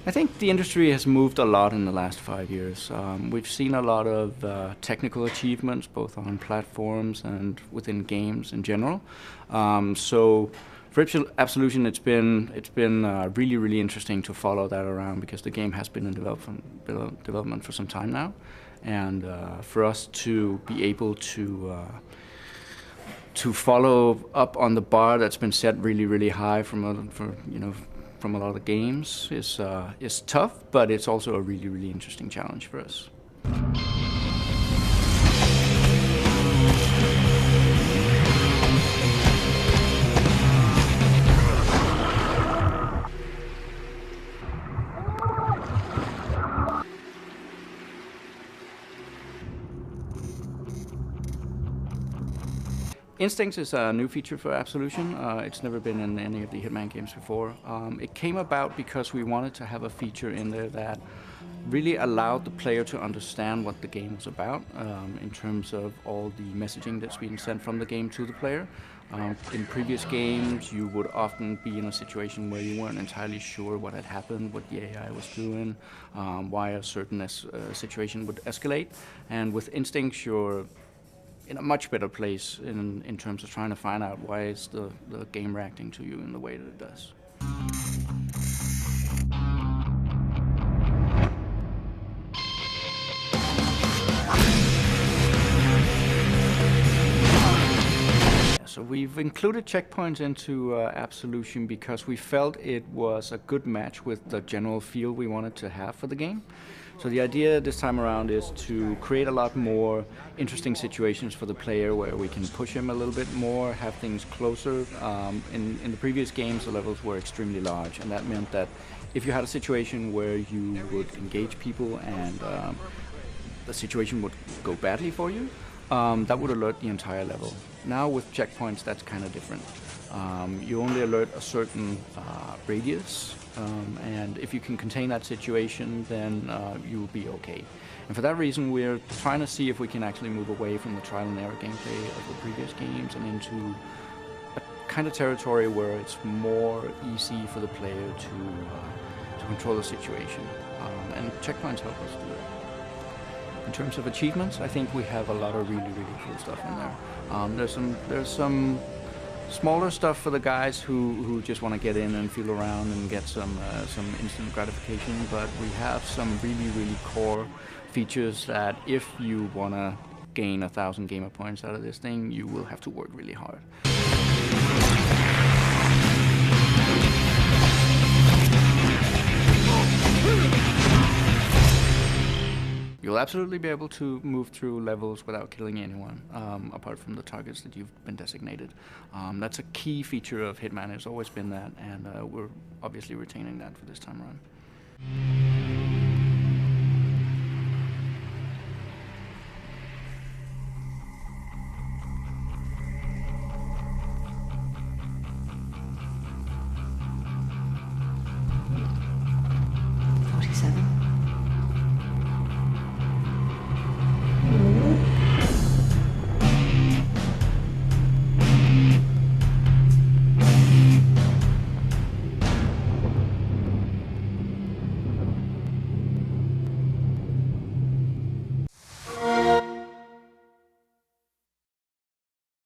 I think the industry has moved a lot in the last 5 years. We've seen a lot of technical achievements, both on platforms and within games in general. So for Absolution, it's been really, really interesting to follow that around, because the game has been in development for some time now, and for us to be able to follow up on the bar that's been set really, really high from a lot of games is tough, but it's also a really, really interesting challenge for us. Instincts is a new feature for Absolution. It's never been in any of the Hitman games before. It came about because we wanted to have a feature in there that really allowed the player to understand what the game was about, in terms of all the messaging that's being sent from the game to the player. In previous games, you would often be in a situation where you weren't entirely sure what had happened, what the AI was doing, why a certain situation would escalate. And with Instincts, you're in a much better place in terms of trying to find out why is the game reacting to you in the way that it does. So we've included checkpoints into Absolution because we felt it was a good match with the general feel we wanted to have for the game. So the idea this time around is to create a lot more interesting situations for the player where we can push him a little bit more, have things closer. In the previous games, the levels were extremely large, and that meant that if you had a situation where you would engage people and the situation would go badly for you, that would alert the entire level. Now with checkpoints, that's kind of different. You only alert a certain radius, and if you can contain that situation, then you'll be okay. And for that reason, we're trying to see if we can actually move away from the trial and error gameplay of the previous games and into a kind of territory where it's more easy for the player to control the situation. And checkpoints help us do that. In terms of achievements, I think we have a lot of really, really cool stuff in there. There's some smaller stuff for the guys who just want to get in and feel around and get some instant gratification, but we have some really, really core features that if you want to gain 1,000 gamer points out of this thing, you will have to work really hard. You'll absolutely be able to move through levels without killing anyone, apart from the targets that you've been designated. That's a key feature of Hitman, it's always been that, and we're obviously retaining that for this time around.